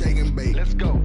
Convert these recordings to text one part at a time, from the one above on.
shake and bake. Let's go.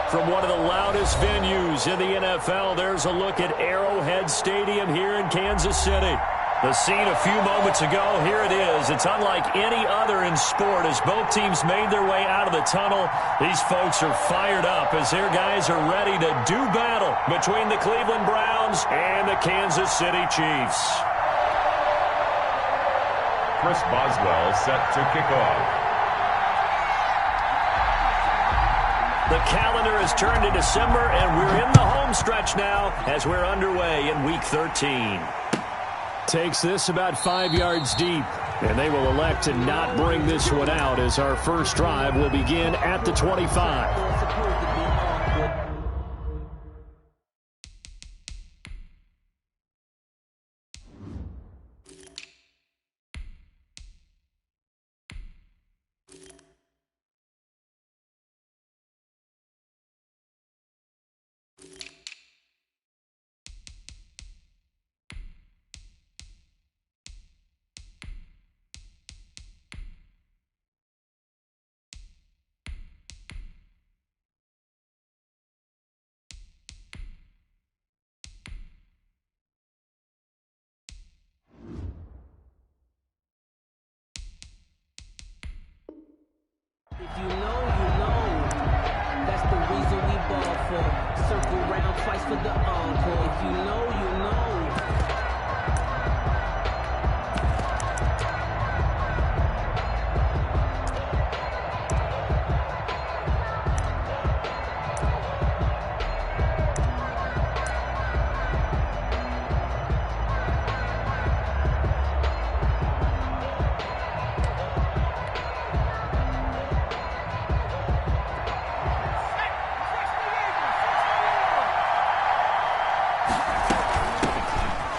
From one of the loudest venues in the NFL, there's a look at Arrowhead Stadium here in Kansas City. The scene a few moments ago, here it is. It's unlike any other in sport as both teams made their way out of the tunnel. These folks are fired up as their guys are ready to do battle between the Cleveland Browns and the Kansas City Chiefs. Chris Boswell set to kick off. The calendar has turned to December, and we're in the home stretch now as we're underway in Week 13. Takes this about 5 yards deep, and they will elect to not bring this one out as our first drive will begin at the 25. If you know, that's the reason we ball for. Circle round twice for the encore. If you know, you know.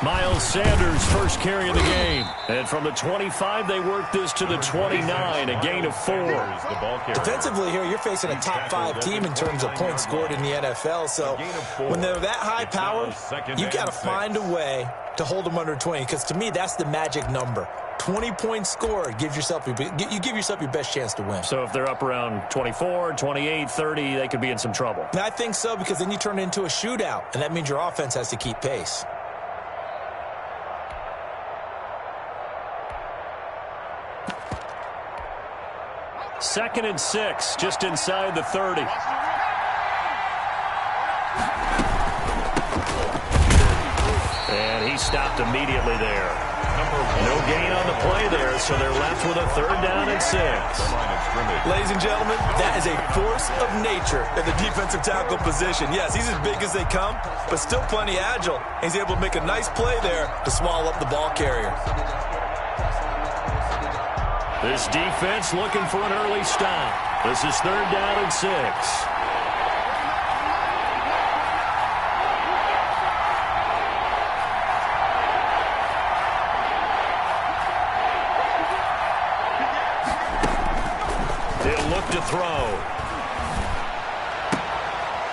Miles Sanders first carry of the game. And from the 25, they work this to the 29, a gain of 4. Defensively here, you're facing a top 5 team in terms of points scored in the NFL. So when they're that high powered, you got to find a way to hold them under 20. Because to me, that's the magic number. 20 points scored, you give yourself your best chance to win. So if they're up around 24, 28, 30, they could be in some trouble. And I think so, because then you turn it into a shootout, and that means your offense has to keep pace. Second and 6, just inside the 30. And he stopped immediately there. No gain on the play there, so they're left with a 3rd down and 6. Ladies and gentlemen, that is a force of nature at the defensive tackle position. Yes, he's as big as they come, but still plenty agile. He's able to make a nice play there to swallow up the ball carrier. This defense looking for an early stop. This is 3rd down and 6. He'll look to throw.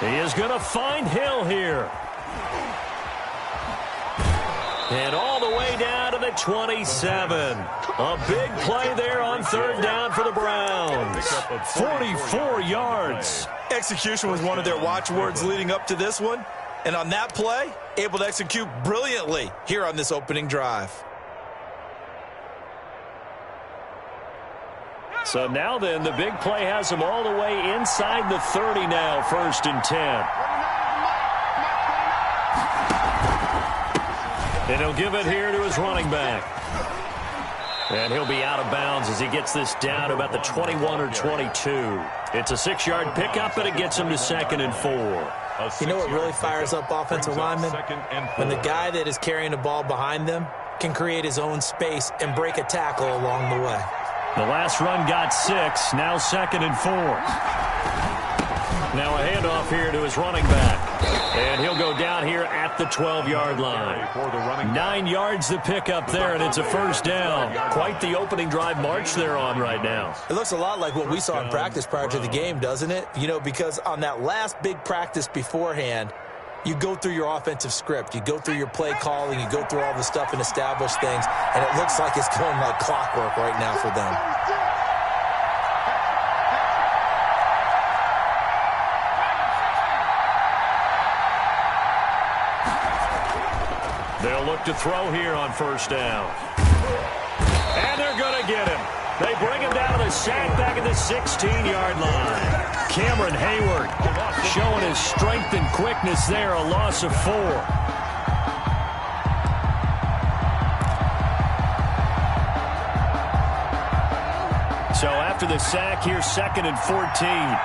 He is going to find Hill here. And all the way down to the 27. A big play there on 3rd down for the Browns. 44 yards. Execution was one of their watchwords leading up to this one. And on that play, able to execute brilliantly here on this opening drive. So now then, the big play has him all the way inside the 30 now, 1st and 10. And he'll give it here to his running back. And he'll be out of bounds as he gets this down to about the 21 or 22. It's a 6-yard pickup, and it gets him to 2nd and 4. You know what really fires up offensive linemen? When the guy that is carrying the ball behind them can create his own space and break a tackle along the way. The last run got 6, now 2nd and 4. Now a handoff here to his running back. And he'll go down here at the 12-yard line. 9 yards to pick up there, and it's a first down. Quite the opening drive march they're on right now. It looks a lot like what we saw in practice prior to the game, doesn't it? You know, because on that last big practice beforehand, you go through your offensive script. You go through your play calling. You go through all the stuff and establish things. And it looks like it's going like clockwork right now for them. They'll look to throw here on first down. And they're going to get him. They bring him down to the sack back at the 16-yard line. Cameron Hayward showing his strength and quickness there, a loss of 4. So after the sack, here's 2nd and 14.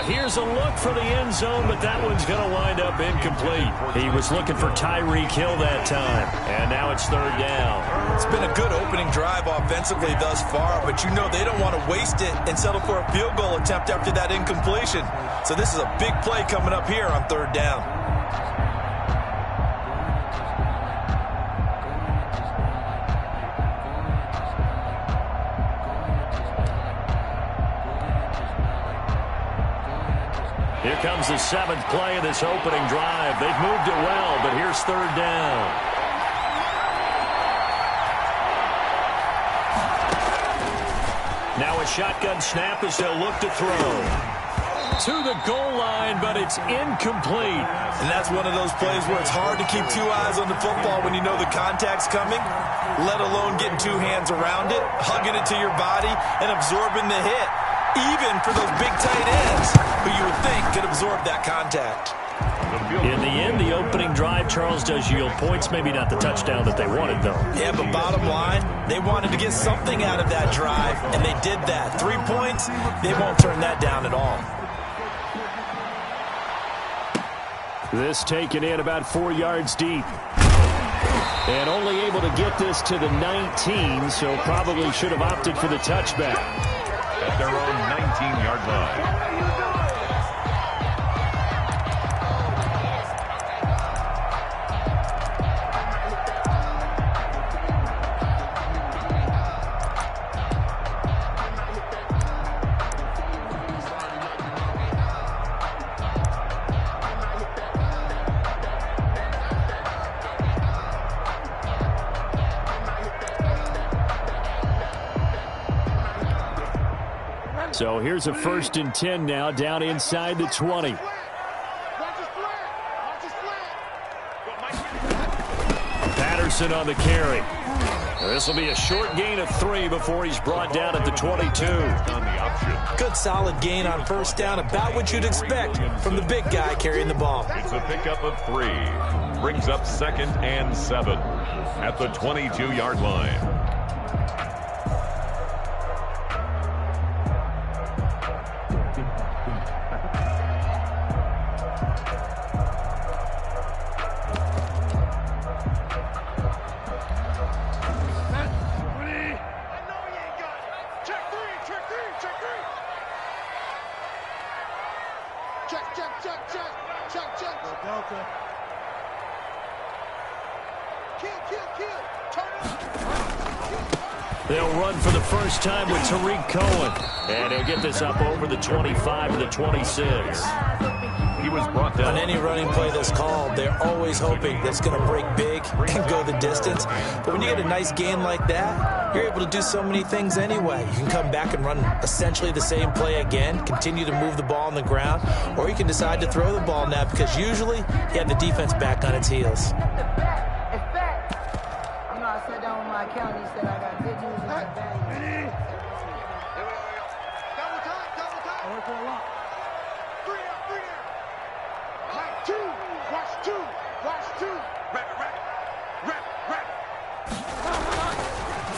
Here's a look for the end zone, but that one's going to wind up incomplete. He was looking for Tyreek Hill that time, and now it's 3rd down. It's been a good opening drive offensively thus far, but you know they don't want to waste it and settle for a field goal attempt after that incompletion. So this is a big play coming up here on 3rd down. Here comes the 7th play of this opening drive. They've moved it well, but here's 3rd down. Now a shotgun snap as they'll look to throw. To the goal line, but it's incomplete. And that's one of those plays where it's hard to keep 2 eyes on the football when you know the contact's coming, let alone getting 2 hands around it, hugging it to your body, and absorbing the hit. Even for those big tight ends who you would think could absorb that contact. In the end, the opening drive, Charles, does yield points. Maybe not the touchdown that they wanted, though. Yeah, but bottom line, they wanted to get something out of that drive, and they did that. 3 points, they won't turn that down at all. This taken in about 4 yards deep. And only able to get this to the 19, so probably should have opted for the touchback. At their own 19-yard line. So here's a 1st and 10 now, down inside the 20. Patterson on the carry. This will be a short gain of 3 before he's brought down at the 22. Good solid gain on 1st down, about what you'd expect from the big guy carrying the ball. It's a pickup of 3. Brings up 2nd and 7 at the 22-yard line. They'll run for the first time with Tariq Cohen. And he'll get this up over the 25 to the 26. He was brought down. On any running play that's called, they're always hoping that's going to break big and go the distance. But when you get a nice gain like that, you're able to do so many things anyway. You can come back and run essentially the same play again, continue to move the ball on the ground, or you can decide to throw the ball now because usually you have the defense back on its heels. I sat down with my accountant, he said I got good news in my bag. Double time. I work for a lot. 3 there. Watch 2. Rap.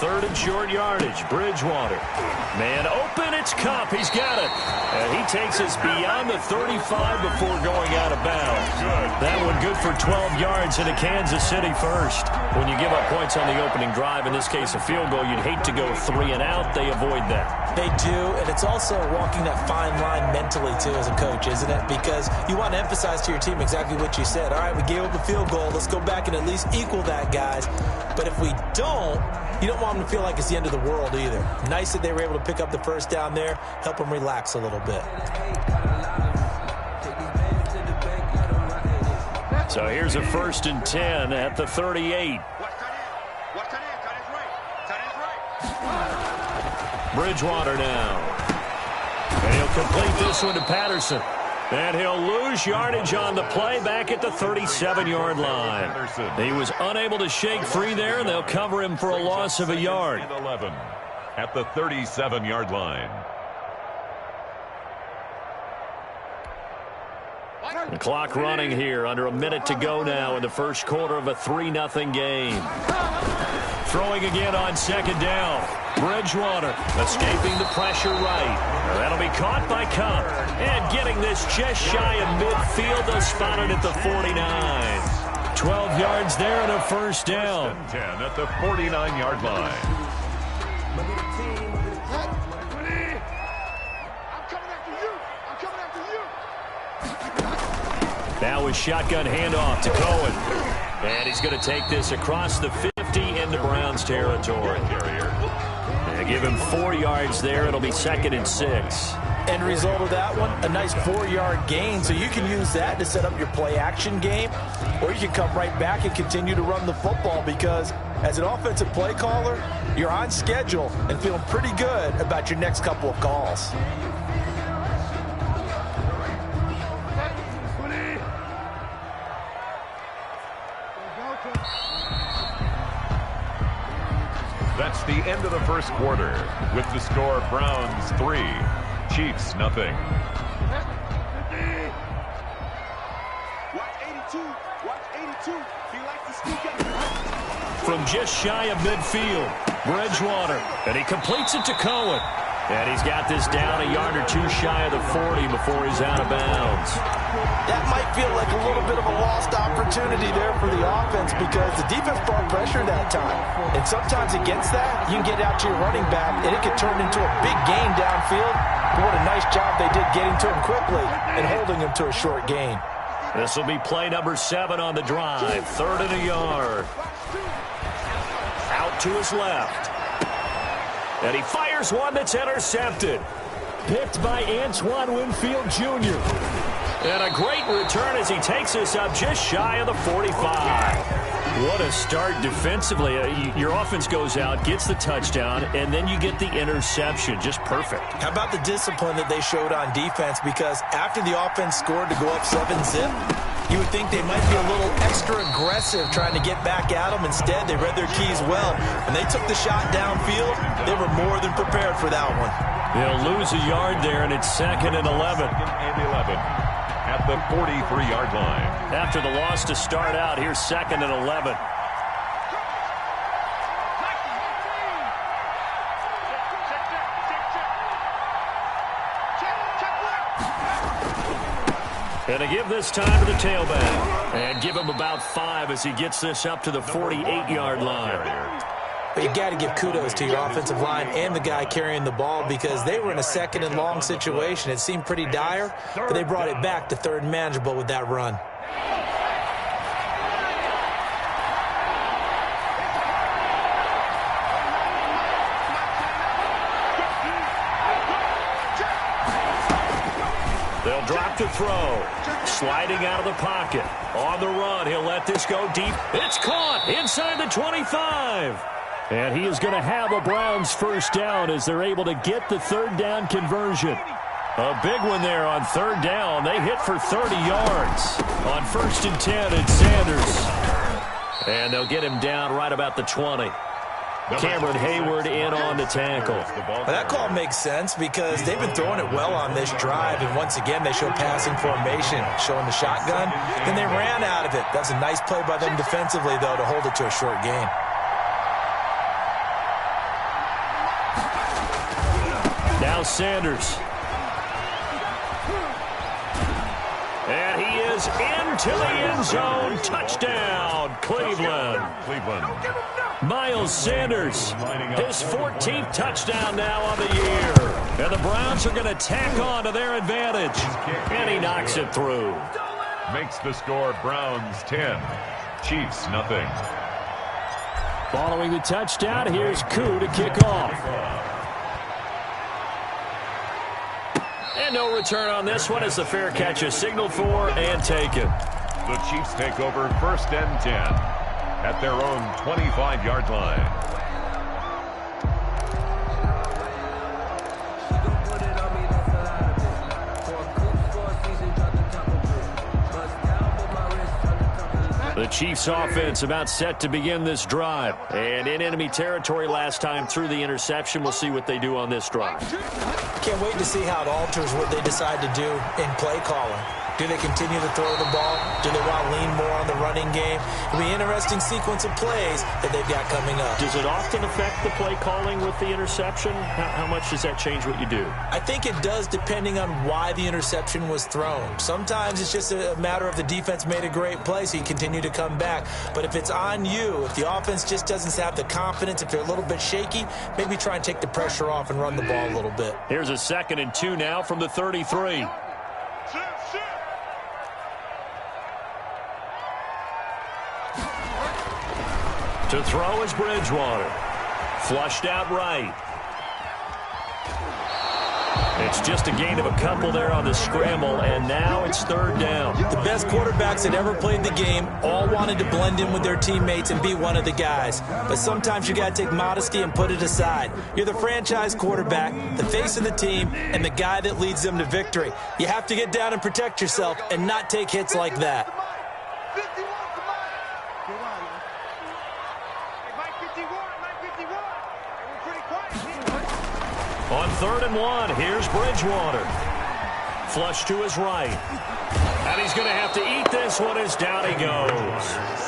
3rd and short yardage. Bridgewater. Man open, it's Kupp. He's got it. And he takes us beyond the 35 before going out of bounds. That one good for 12 yards into Kansas City first. When you give up points on the opening drive, in this case a field goal, you'd hate to go 3 and out. They avoid that. They do, and it's also walking that fine line mentally, too, as a coach, isn't it? Because you want to emphasize to your team exactly what you said. All right, we gave up a field goal. Let's go back and at least equal that, guys. But if we don't, you don't want them to feel like it's the end of the world either. Nice that they were able to pick up the first down there, help them relax a little bit. So here's a 1st and 10 at the 38. Bridgewater now. And he'll complete this one to Patterson. And he'll lose yardage on the play back at the 37-yard line. He was unable to shake free there, and they'll cover him for a loss of a yard. 11 at the 37-yard line. The clock running here, under a minute to go now in the first quarter of a 3-0 game. Throwing again on 2nd down. Bridgewater escaping the pressure right. That'll be caught by Kupp. And getting this just shy of midfield. They'll spot it at the 49. 12 yards there and a 1st down. 10 at the 49-yard line. Now a shotgun handoff to Cohen. And he's going to take this across the 50 into Browns territory. And give him 4 yards there. It'll be 2nd and 6. End result of that one, a nice 4-yard gain. So you can use that to set up your play-action game, or you can come right back and continue to run the football because as an offensive play caller, you're on schedule and feeling pretty good about your next couple of calls. That's the end of the first quarter with the score Browns 3, Chiefs nothing. From just shy of midfield, Bridgewater, and he completes it to Cohen. And he's got this down a yard or 2 shy of the 40 before he's out of bounds. That might feel like a little bit of a lost opportunity there for the offense because the defense brought pressure that time. And sometimes against that, you can get out to your running back, and it could turn into a big gain downfield. But what a nice job they did getting to him quickly and holding him to a short gain. This will be play number 7 on the drive. 3rd and a yard. Out to his left. And he fires one that's intercepted. Picked by Antoine Winfield Jr. And a great return as he takes us up just shy of the 45. What a start defensively. Your offense goes out, gets the touchdown, and then you get the interception. Just perfect. How about the discipline that they showed on defense? Because after the offense scored to go up 7-zip, you would think they might be a little extra aggressive trying to get back at them. Instead, they read their keys well. When they took the shot downfield, they were more than prepared for that one. They'll lose a yard there, and it's 2nd and 11. 2nd and 11 at the 43-yard line. After the loss to start out, here's 2nd and 11. And to give this time to the tailback. And give him about 5 as he gets this up to the 48-yard line. But you got to give kudos to your offensive line and the guy carrying the ball because they were in a 2nd and long situation. It seemed pretty dire, but they brought it back to 3rd and manageable with that run. They'll drop to throw. Sliding out of the pocket. On the run, he'll let this go deep. It's caught inside the 25. And he is going to have a Browns 1st down as they're able to get the 3rd down conversion. A big one there on 3rd down. They hit for 30 yards. On 1st and 10, it's Sanders. And they'll get him down right about the 20. Cameron Hayward in on the tackle. Well, that call makes sense because they've been throwing it well on this drive, and once again they show passing formation, showing the shotgun. Then they ran out of it. That's a nice play by them defensively, though, to hold it to a short gain. Miles Sanders. And he is into the end zone. Touchdown, Cleveland. Miles Sanders, his 14th touchdown now on the year. And the Browns are going to tack on to their advantage. And he knocks it through. Makes the score Browns 10, Chiefs nothing. Following the touchdown, here's Koo to kick off. And no return on this one as the fair catch is signaled for and taken. The Chiefs take over 1st and 10 at their own 25-yard line. The Chiefs offense about set to begin this drive. And in enemy territory last time through the interception. We'll see what they do on this drive. Can't wait to see how it alters what they decide to do in play calling. Do they continue to throw the ball? Do they want to lean more on the running game? It'll be an interesting sequence of plays that they've got coming up. Does it often affect the play calling with the interception? How much does that change what you do? I think it does depending on why the interception was thrown. Sometimes it's just a matter of the defense made a great play, so you continue to come back. But if it's on you, if the offense just doesn't have the confidence, if they're a little bit shaky, maybe try and take the pressure off and run the ball a little bit. Here's a 2nd and 2 now from the 33. To throw is Bridgewater. Flushed out right. It's just a gain of a couple there on the scramble, and now it's 3rd down. The best quarterbacks that ever played the game all wanted to blend in with their teammates and be one of the guys. But sometimes you got to take modesty and put it aside. You're the franchise quarterback, the face of the team, and the guy that leads them to victory. You have to get down and protect yourself and not take hits like that. On 3rd and 1, here's Bridgewater. Flush to his right. And he's going to have to eat this one as down he goes.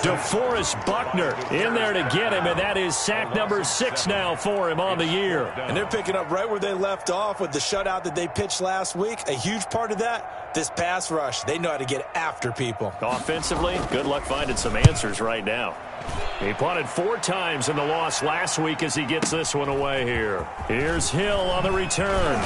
DeForest Buckner in there to get him, and that is sack number 6 now for him on the year. And they're picking up right where they left off with the shutout that they pitched last week. A huge part of that, this pass rush. They know how to get after people. Offensively, good luck finding some answers right now. He punted 4 times in the loss last week as he gets this one away here. Here's Hill on the return.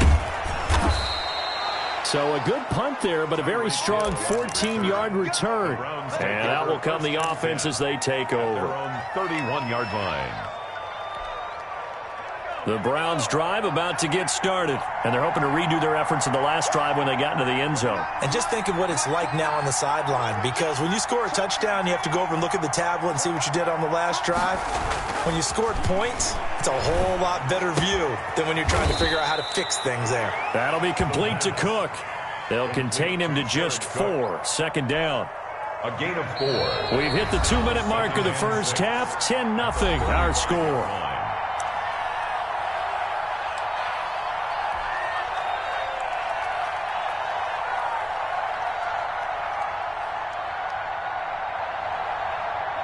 So a good punt there, but a very strong 14-yard return. And that will come the offense as they take over. 31-yard line. The Browns drive about to get started, and they're hoping to redo their efforts in the last drive when they got into the end zone. And just think of what it's like now on the sideline, because when you score a touchdown, you have to go over and look at the tablet and see what you did on the last drive. When you scored points, it's a whole lot better view than when you're trying to figure out how to fix things there. That'll be complete to Cook. They'll contain him to just 4. 2nd down. A gain of 4. We've hit the 2-minute mark of the first half. 10-0 our score.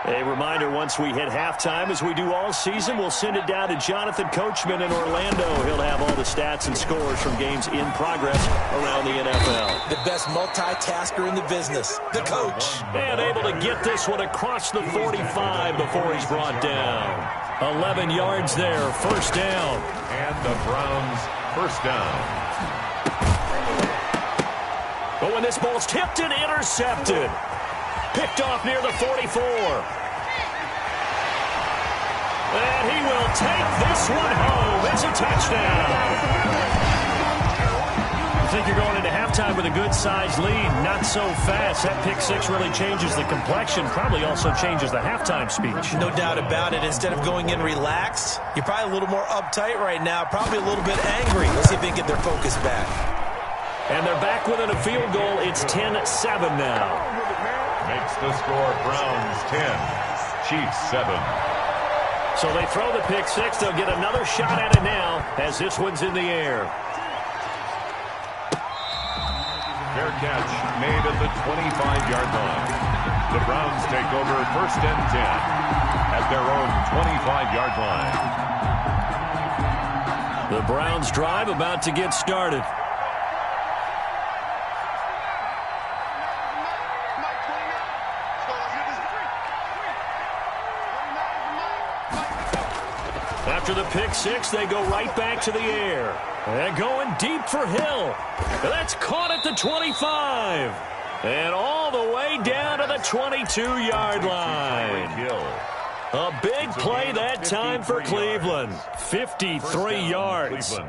A reminder, once we hit halftime, as we do all season, we'll send it down to Jonathan Coachman in Orlando. He'll have all the stats and scores from games in progress around the NFL. The best multitasker in the business, the coach. And able to get this one across the 45 before he's brought down. 11 yards there, 1st down. And the Browns 1st down. But when this ball's tipped and intercepted. Picked off near the 44. And he will take this one home. It's a touchdown. I think you're going into halftime with a good-sized lead. Not so fast. That pick 6 really changes the complexion. Probably also changes the halftime speech. No doubt about it. Instead of going in relaxed, you're probably a little more uptight right now. Probably a little bit angry. Let's see if they can get their focus back. And they're back within a field goal. It's 10-7 now. Makes the score Browns 10, Chiefs 7. So they throw the pick 6. They'll get another shot at it now as this one's in the air. Fair catch made at the 25-yard line. The Browns take over 1st and 10 at their own 25-yard line. The Browns drive about to get started. After the pick six, they go right back to the air. And going deep for Hill. That's caught at the 25. And all the way down to the 22-yard line. A big play that time for Cleveland. 53 yards.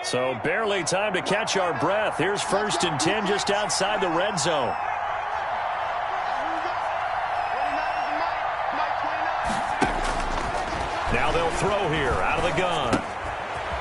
So barely time to catch our breath. Here's 1st and 10 just outside the red zone. Now they'll throw here out of the gun.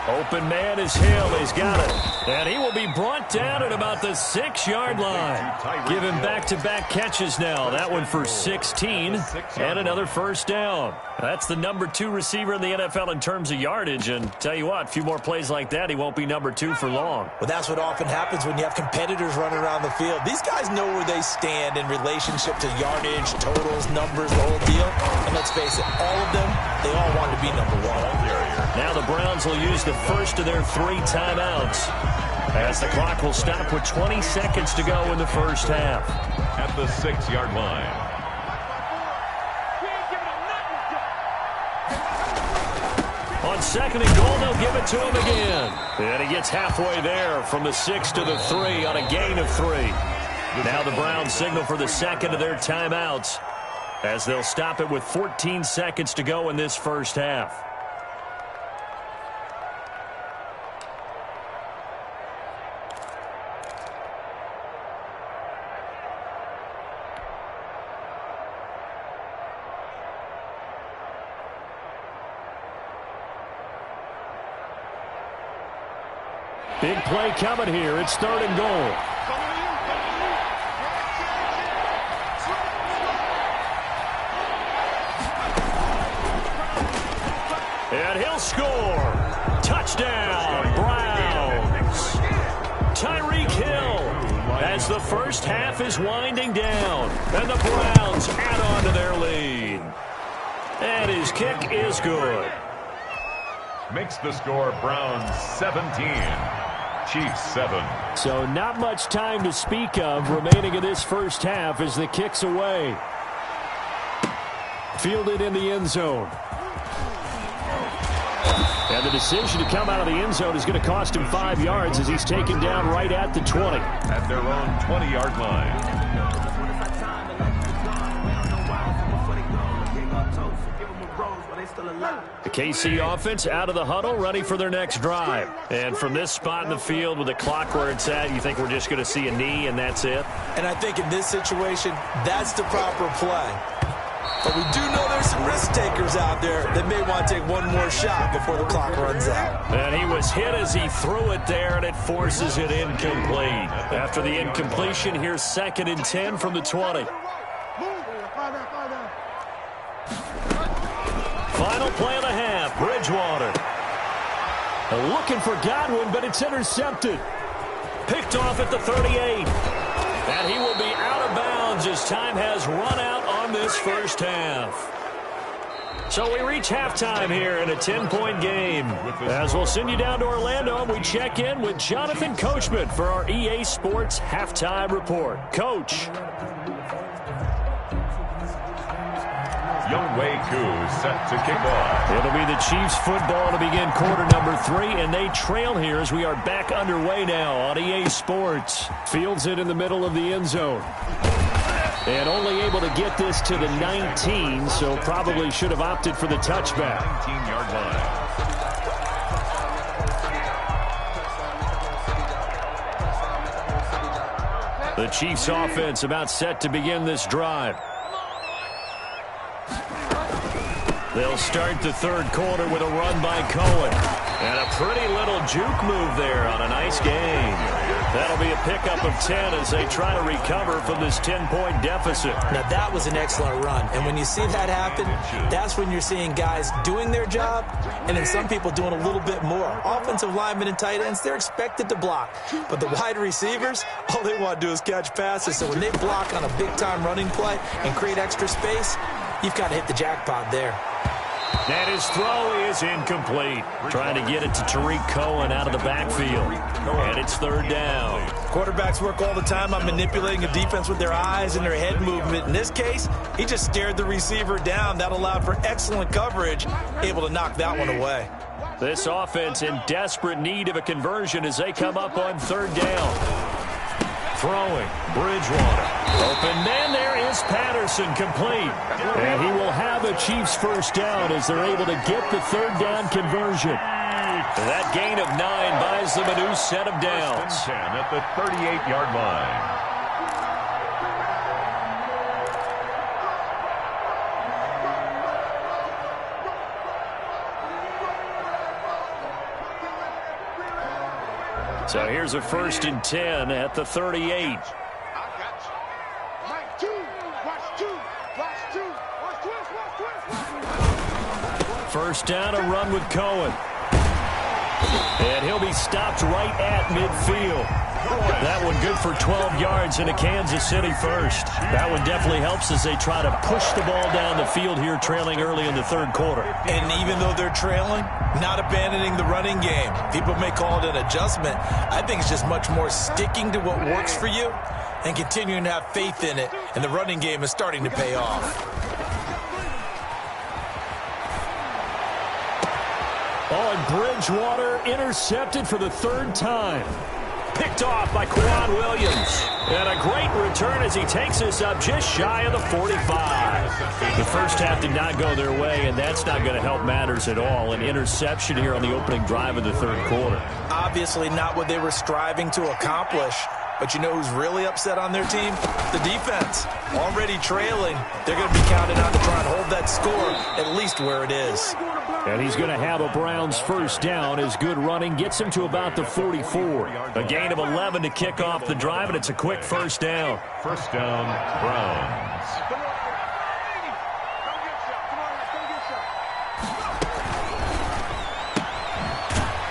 Open man is Hill. He's got it. And he will be brought down at about the 6-yard line. Give him back-to-back catches now. That one for 16 and another first down. That's the number 2 receiver in the NFL in terms of yardage. And tell you what, a few more plays like that, he won't be number 2 for long. Well, that's what often happens when you have competitors running around the field. These guys know where they stand in relationship to yardage, totals, numbers, the whole deal. And let's face it, all of them, they all want to be number 1. Now the Browns will use the first of their 3 timeouts as the clock will stop with 20 seconds to go in the first half. At the 6-yard line. On 2nd and goal, they'll give it to him again. And he gets halfway there from the 6 to the 3 on a gain of 3. Now the Browns signal for the second of their timeouts as they'll stop it with 14 seconds to go in this first half. Big play coming here. It's 3rd and goal. And he'll score. Touchdown, Browns. Tyreek Hill as the first half is winding down. And the Browns add on to their lead. And his kick is good. Makes the score Browns 17. Chiefs 7. So not much time to speak of remaining in this first half as the kick's away. Fielded in the end zone. And the decision to come out of the end zone is going to cost him 5 yards as he's taken down right at the 20. At their own 20-yard line. The KC offense out of the huddle, ready for their next drive. And from this spot in the field with the clock where it's at, you think we're just going to see a knee and that's it? And I think in this situation, that's the proper play. But we do know there's some risk takers out there that may want to take one more shot before the clock runs out. And he was hit as he threw it there, and it forces it incomplete. After the incompletion, here's 2nd and 10 from the 20. Final play of the half, Bridgewater. Looking for Godwin, but it's intercepted. Picked off at the 38. And he will be out of bounds as time has run out on this first half. So we reach halftime here in a 10-point game. As we'll send you down to Orlando, and we check in with Jonathan Coachman for our EA Sports Halftime Report. Coach. Younghoe Koo set to kick off. It'll be the Chiefs football to begin quarter number 3, and they trail here as we are back underway now on EA Sports. Fields it in the middle of the end zone. And only able to get this to the 19, so probably should have opted for the touchback. 19-yard line. The Chiefs offense about set to begin this drive. They'll start the third quarter with a run by Cohen. And a pretty little juke move there on a nice game. That'll be a pickup of 10 as they try to recover from this 10-point deficit. Now, that was an excellent run. And when you see that happen, that's when you're seeing guys doing their job and then some people doing a little bit more. Offensive linemen and tight ends, they're expected to block. But the wide receivers, all they want to do is catch passes. So when they block on a big-time running play and create extra space, you've got to hit the jackpot there. And his throw is incomplete. Trying to get it to Tariq Cohen out of the backfield. And it's third down. Quarterbacks work all the time on manipulating a defense with their eyes and their head movement. In this case, he just stared the receiver down. That allowed for excellent coverage, able to knock that one away. This offense in desperate need of a conversion as they come up on third down. Throwing, Bridgewater. Open man, there is Patterson, complete. And he will have the Chiefs first down as they're able to get the third down conversion. That gain of 9 buys them a new set of downs. 10 at the 38-yard line. So here's a 1st and 10 at the 38. First down, a run with Cohen. And he'll be stopped right at midfield. That one good for 12 yards into Kansas City first. That one definitely helps as they try to push the ball down the field here, trailing early in the third quarter. And even though they're trailing, not abandoning the running game. People may call it an adjustment. I think it's just much more sticking to what works for you and continuing to have faith in it. And the running game is starting to pay off. Oh, and Bridgewater intercepted for the third time. Picked off by Quan Williams. And a great return as he takes us up just shy of the 45. The first half did not go their way, and that's not going to help matters at all. An interception here on the opening drive of the third quarter. Obviously not what they were striving to accomplish. But you know who's really upset on their team? The defense. Already trailing. They're going to be counted on to try and hold that score at least where it is. And he's going to have a Browns first down as good running gets him to about the 44. A gain of 11 to kick off the drive, and it's a quick first down. First down, Browns.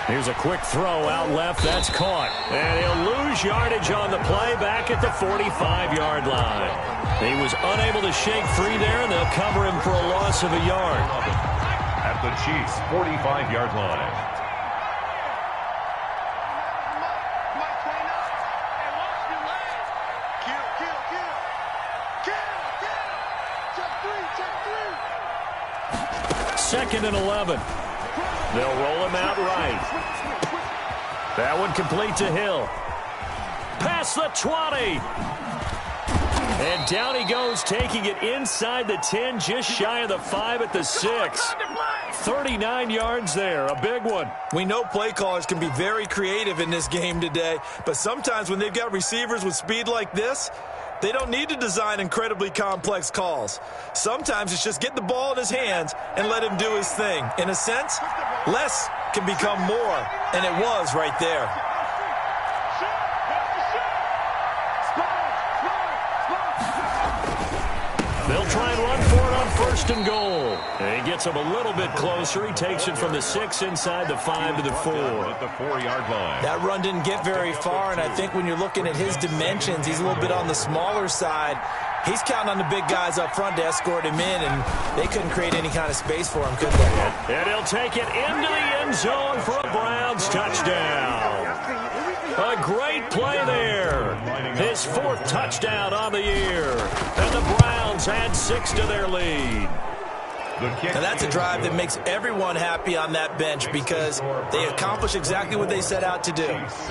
Here's a quick throw out left. That's caught. And he'll lose yardage on the play back at the 45-yard line. He was unable to shake free there, and they'll cover him for a loss of a yard. At the Chiefs' 45-yard line. Second and 11. They'll roll him out right. That one complete to Hill. Past the 20. And down he goes, taking it inside the 10, just shy of the 5 at the 6. 39 yards there, a big one. We know play callers can be very creative in this game today, but sometimes when they've got receivers with speed like this, they don't need to design incredibly complex calls. Sometimes it's just get the ball in his hands and let him do his thing. In a sense, less can become more, and it was right there. They'll try and run for it on first and goal. And he gets him a little bit closer. He takes it from the 6 inside the 5 to the 4. At the 4-yard line. That run didn't get very far, and I think when you're looking at his dimensions, he's a little bit on the smaller side. He's counting on the big guys up front to escort him in, and they couldn't create any kind of space for him, could they? And he'll take it into the end zone for a Browns touchdown. A great play there. His 4th touchdown on the year. And the Browns add 6 to their lead. Now that's a drive that makes everyone happy on that bench because they accomplish exactly what they set out to do.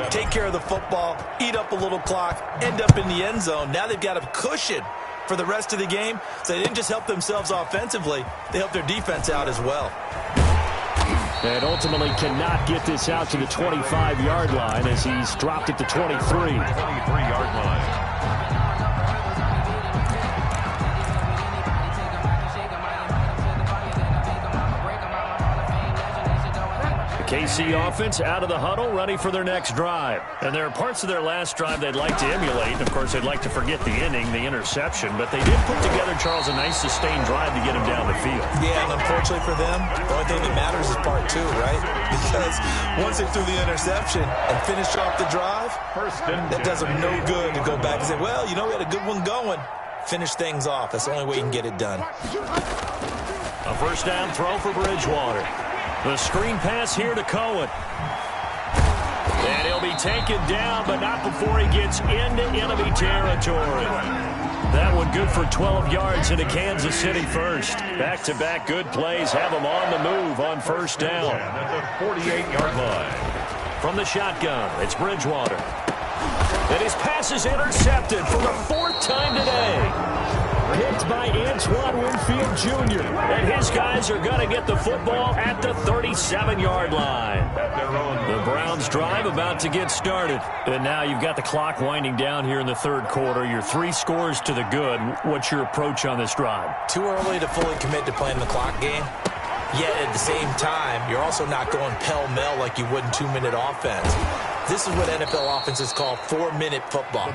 Take care of the football, eat up a little clock, end up in the end zone. Now they've got a cushion for the rest of the game, so they didn't just help themselves offensively, they helped their defense out as well. And ultimately cannot get this out to the 25-yard line as he's dropped it to 23. 23-yard line. KC offense out of the huddle, ready for their next drive. And there are parts of their last drive they'd like to emulate. And, of course, they'd like to forget the inning, the interception. But they did put together, Charles, a nice sustained drive to get him down the field. Yeah, and unfortunately for them, the only thing that matters is part two, right? Because once they threw the interception and finished off the drive, that does them no good to go back and say, well, you know, we had a good one going. Finish things off. That's the only way you can get it done. A first down throw for Bridgewater. The screen pass here to Cohen. And he'll be taken down, but not before he gets into enemy territory. That one good for 12 yards into Kansas City first. Back-to-back good plays have him on the move on first down. At the 48-yard line. From the shotgun, it's Bridgewater. And his pass is intercepted for the fourth time today. Picked by Antoine Winfield Jr. And his guys are going to get the football at the 37-yard line. The Browns drive about to get started. And now you've got the clock winding down here in the third quarter. Your 3 scores to the good. What's your approach on this drive? Too early to fully commit to playing the clock game. Yet at the same time, you're also not going pell-mell like you would in 2-minute offense. This is what NFL offenses call 4-minute football.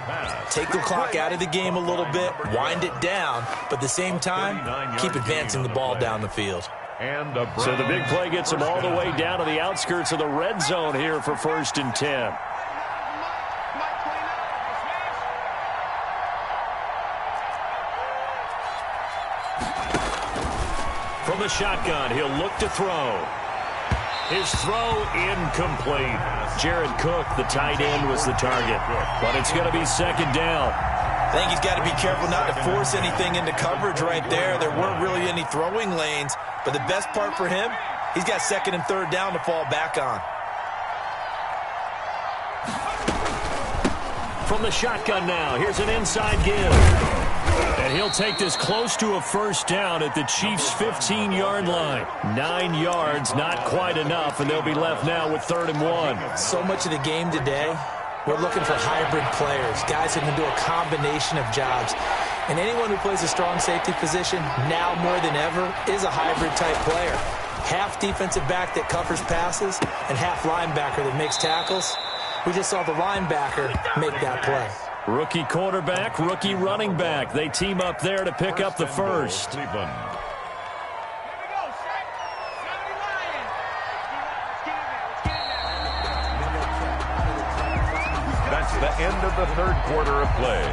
Take the clock out of the game a little bit, wind it down, but at the same time, keep advancing the ball down the field. So the big play gets them all the way down to the outskirts of the red zone here for 1st and 10. From the shotgun, he'll look to throw. His throw incomplete. Jared Cook, the tight end, was the target. But it's going to be second down. I think he's got to be careful not to force anything into coverage right there. There weren't really any throwing lanes. But the best part for him, he's got 2nd and 3rd down to fall back on. From the shotgun now, here's an inside give. And he'll take this close to a first down at the Chiefs' 15-yard line. 9 yards, not quite enough, and they'll be left now with 3rd and 1. So much of the game today, we're looking for hybrid players, guys who can do a combination of jobs. And anyone who plays a strong safety position, now more than ever, is a hybrid-type player. Half defensive back that covers passes and half linebacker that makes tackles. We just saw the linebacker make that play. Rookie quarterback, rookie running back. They team up there to pick up the first. That's the end of the third quarter of play.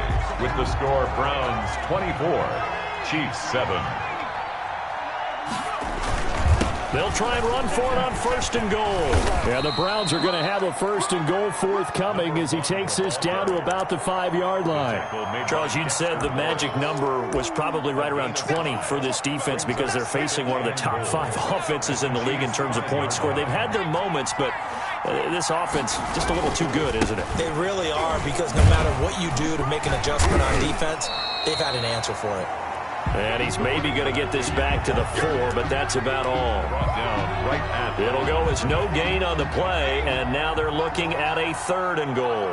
With the score, Browns 24, Chiefs 7. They'll try and run for it on 1st and goal. Yeah, the Browns are going to have a 1st and goal forthcoming as he takes this down to about the 5-yard line. Charles, you'd said the magic number was probably right around 20 for this defense because they're facing one of the top 5 offenses in the league in terms of points scored. They've had their moments, but this offense just a little too good, isn't it? They really are, because no matter what you do to make an adjustment on defense, they've had an answer for it. And he's maybe going to get this back to the 4, but that's about all. It'll go as no gain on the play, and now they're looking at a 3rd and goal.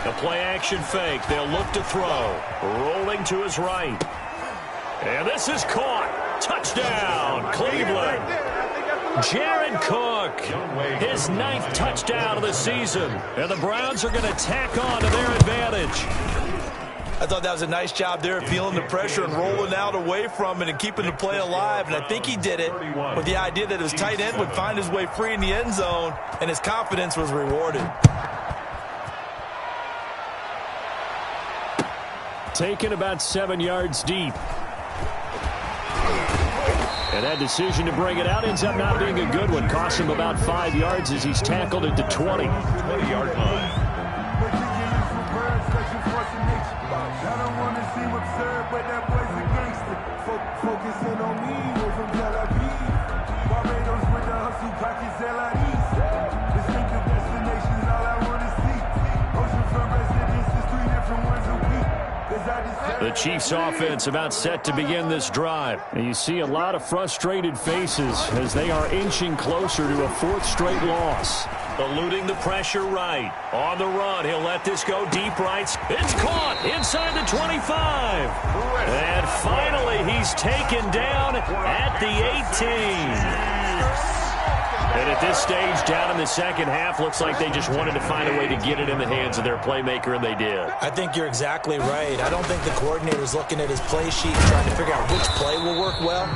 The play-action fake. They'll look to throw. Rolling to his right. And this is caught. Touchdown, Cleveland. Jared Cook, his 9th touchdown of the season. And the Browns are going to tack on to their advantage. I thought that was a nice job there, feeling the pressure and rolling out away from it and keeping the play alive. And I think he did it with the idea that his tight end would find his way free in the end zone, and his confidence was rewarded. Taken about 7 yards deep. And that decision to bring it out ends up not being a good one. Costs him about 5 yards as he's tackled at the 20. 20-yard line. I don't want to seem absurd, but that boy's a gangster. Focusing on me, we're from Tel Aviv. Barbados with the hustle, pockets LIDs. Distinctive destinations, all I want to see. Oceanfront residences, 3 different ones a week. The Chiefs offense about set to begin this drive. And you see a lot of frustrated faces as they are inching closer to a fourth straight loss. Eluding the pressure right. On the run, he'll let this go deep right. It's caught inside the 25. And finally, he's taken down at the 18. And at this stage, down in the second half, looks like they just wanted to find a way to get it in the hands of their playmaker, and they did. I think you're exactly right. I don't think the coordinator's looking at his play sheet and trying to figure out which play will work well.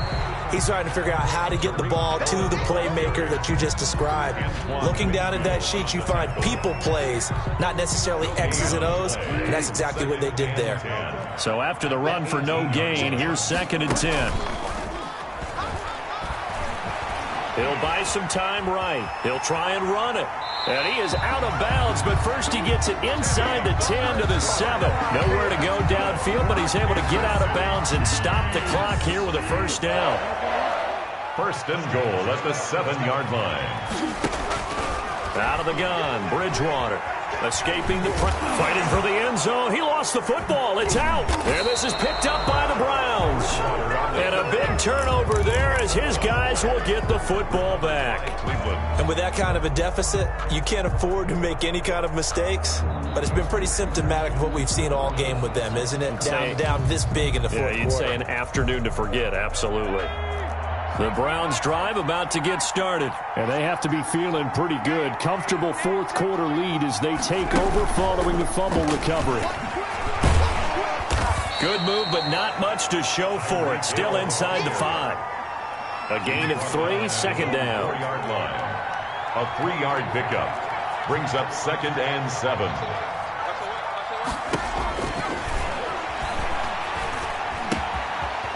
He's trying to figure out how to get the ball to the playmaker that you just described. Looking down at that sheet, you find people plays, not necessarily X's and O's, and that's exactly what they did there. So after the run for no gain, here's 2nd and 10. He'll buy some time right. He'll try and run it. And he is out of bounds, but first he gets it inside the 10 to the 7. Nowhere to go downfield, but he's able to get out of bounds and stop the clock here with a first down. First and goal at the 7-yard line. Out of the gun, Bridgewater. Escaping the fighting for the end zone. He lost the football. It's out. And this is picked up by the Browns. And a big turnover there as his guys will get the football back. And with that kind of a deficit, you can't afford to make any kind of mistakes. But it's been pretty symptomatic of what we've seen all game with them, isn't it? Down this big in the fourth quarter. Yeah, you'd say an afternoon to forget. Absolutely. The Browns drive about to get started. And they have to be feeling pretty good. Comfortable fourth quarter lead as they take over following the fumble recovery. Good move, but not much to show for it. Still inside the 5. A gain of 3, 2nd down. 4-yard line. A 3-yard pickup. Brings up 2nd and 7.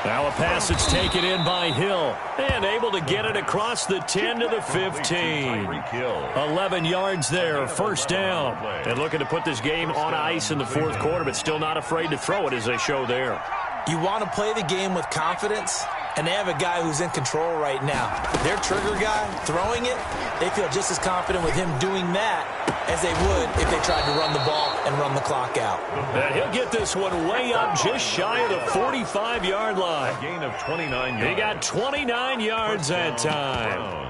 Now a pass that's taken in by Hill. And able to get it across the 10 to the 15. 11 yards there, first down. And looking to put this game on ice in the fourth quarter, but still not afraid to throw it as they show there. You want to play the game with confidence, and they have a guy who's in control right now. Their trigger guy, throwing it, they feel just as confident with him doing that as they would if they tried to run the ball and run the clock out. And he'll get this one way up just shy of the 45-yard line. A gain of 29 yards. He got 29 yards that time.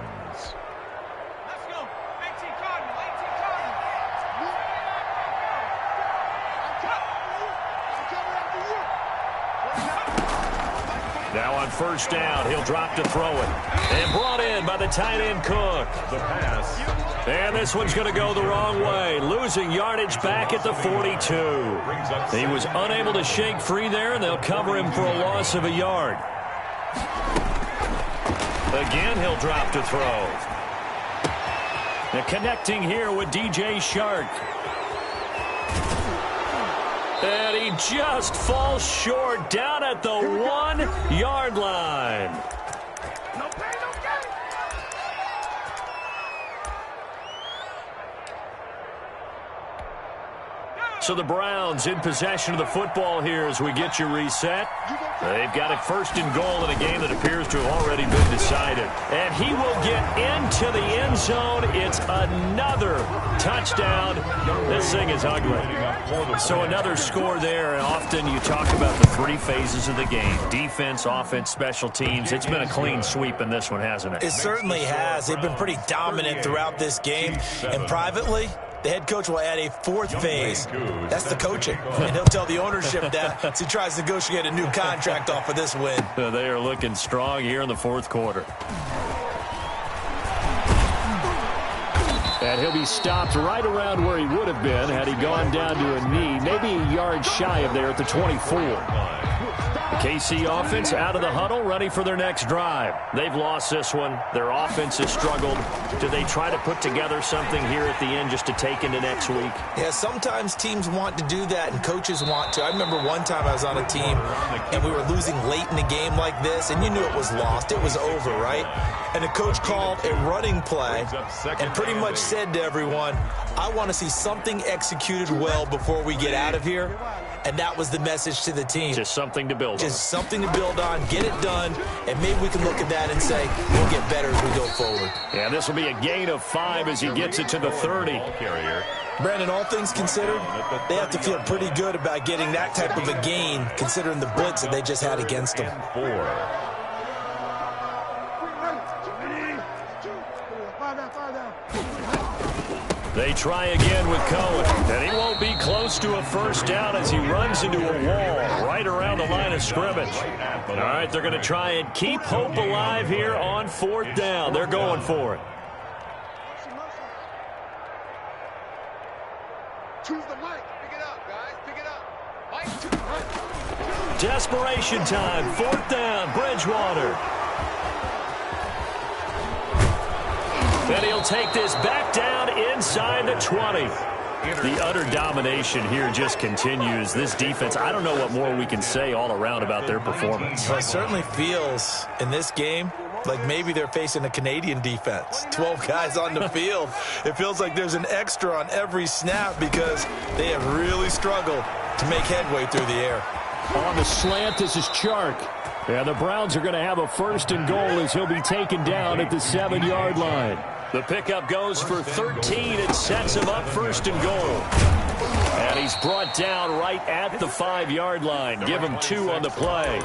Now on first down, he'll drop to throw it. And brought in by the tight end Cook. The pass. And this one's going to go the wrong way. Losing yardage back at the 42. He was unable to shake free there, and they'll cover him for a loss of a yard. Again, he'll drop to throw. Now connecting here with DJ Chark. And he just falls short down at the 1-yard line. No pain, no gain. So the Browns in possession of the football here as we get you reset. They've got a first and goal in a game that appears to have already been decided. And he will get into the end zone. It's another touchdown. This thing is ugly. So another score there, and often you talk about the 3 phases of the game. Defense, offense, special teams. It's been a clean sweep in this one, hasn't it? It certainly has. They've been pretty dominant throughout this game. And privately, the head coach will add a 4th phase. That's the coaching. And he'll tell the ownership that as he tries to negotiate a new contract off of this win. They are looking strong here in the fourth quarter. And he'll be stopped right around where he would have been had he gone down to a knee, maybe a yard shy of there at the 24. KC offense out of the huddle, ready for their next drive. They've lost this one. Their offense has struggled. Do they try to put together something here at the end just to take into next week? Yeah, sometimes teams want to do that and coaches want to. I remember one time I was on a team and we were losing late in a game like this, and you knew it was lost. It was over, right? And the coach called a running play and pretty much said to everyone, I want to see something executed well before we get out of here. And that was the message to the team. Just something to build on. Just something to build on, get it done, and maybe we can look at that and say, we'll get better as we go forward. Yeah, this will be a gain of 5 as he gets it to the 30. Carrier Brandon, all things considered, they have to feel pretty good about getting that type of a gain, considering the blitz that they just had against them. 4. They try again with Cohen, and he won't be close to a first down as he runs into a wall right around the line of scrimmage. All right, they're going to try and keep hope alive here on 4th down. They're going for it. Choose the mic. Pick it up, guys. Pick it up. Mic to the right. Desperation time. 4th down. Bridgewater. And he'll take this back down inside the 20. The utter domination here just continues. This defense, I don't know what more we can say all around about their performance. Well, it certainly feels in this game like maybe they're facing a Canadian defense. 12 guys on the field. It feels like there's an extra on every snap because they have really struggled to make headway through the air. On the slant, this is Chark. Yeah, the Browns are going to have a 1st and goal as he'll be taken down at the 7-yard line. The pickup goes for 13 and sets him up 1st and goal. And he's brought down right at the 5-yard line. Give him 2 on the play.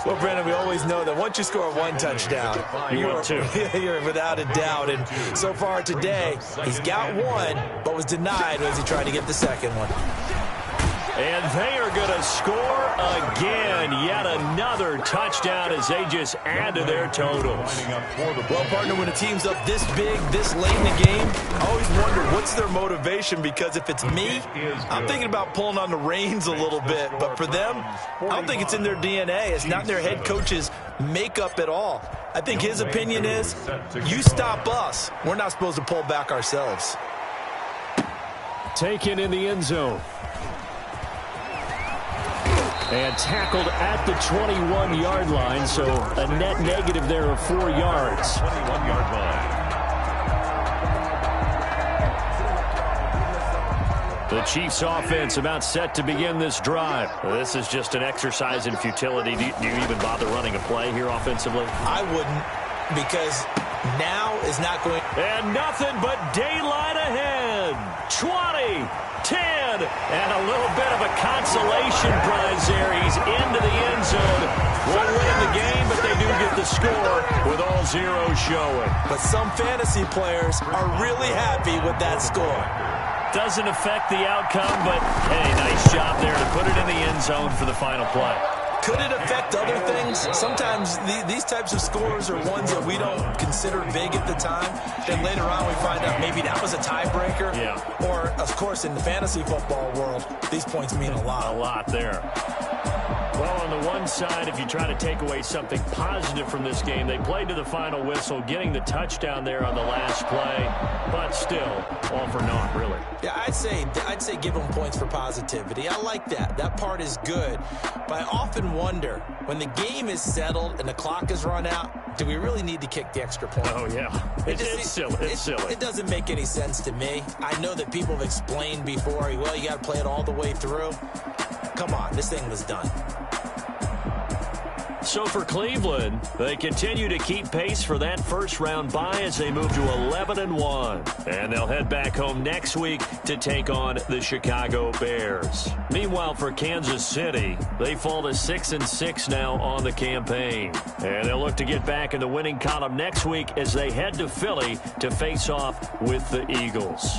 Well, Brandon, we always know that once you score 1 touchdown, you're without a doubt. And so far today, he's got 1, but was denied as he tried to get the 2nd one. And they are going to score again. Yet another touchdown as they just add to their totals. Well, partner, when a team's up this big, this late in the game, I always wonder what's their motivation, because if it's me, I'm thinking about pulling on the reins a little bit. But for them, I don't think it's in their DNA. It's not in their head coach's makeup at all. I think his opinion is, you stop us, we're not supposed to pull back ourselves. Taken in the end zone. And tackled at the 21-yard line, so a net negative there of 4 yards. 21-yard line. The Chiefs offense about set to begin this drive. This is just an exercise in futility. Do you even bother running a play here offensively? I wouldn't, because now is not going. And nothing but daylight ahead. 20, 10, and a little bit of a consolation prize there. He's into the end zone. Won't win the game, but they do get the score with all zeros showing. But some fantasy players are really happy with that score. Doesn't affect the outcome, but hey, nice job there to put it in the end zone for the final play. Could it affect other things? Sometimes these types of scores are ones that we don't consider big at the time. Then later on we find out maybe that was a tiebreaker. Yeah. Or, of course, in the fantasy football world, these points mean a lot. A lot there. Well, on the one side, if you try to take away something positive from this game, they played to the final whistle, getting the touchdown there on the last play, but still, all for naught, really. Yeah, I'd say give them points for positivity. I like that. That part is good. But I often wonder, when the game is settled and the clock is run out, do we really need to kick the extra point? Oh, yeah. It's silly. It's silly. It doesn't make any sense to me. I know that people have explained before, well, you got to play it all the way through. Come on, this thing was done. So for Cleveland, they continue to keep pace for that first-round bye as they move to 11-1. And they'll head back home next week to take on the Chicago Bears. Meanwhile, for Kansas City, they fall to 6-6 now on the campaign. And they'll look to get back in the winning column next week as they head to Philly to face off with the Eagles.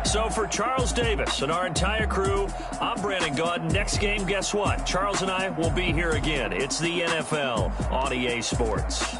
So for Charles Davis and our entire crew, I'm Brandon Gaudin. Next game, guess what? Charles and I will be here again. It's the NFL on EA Sports.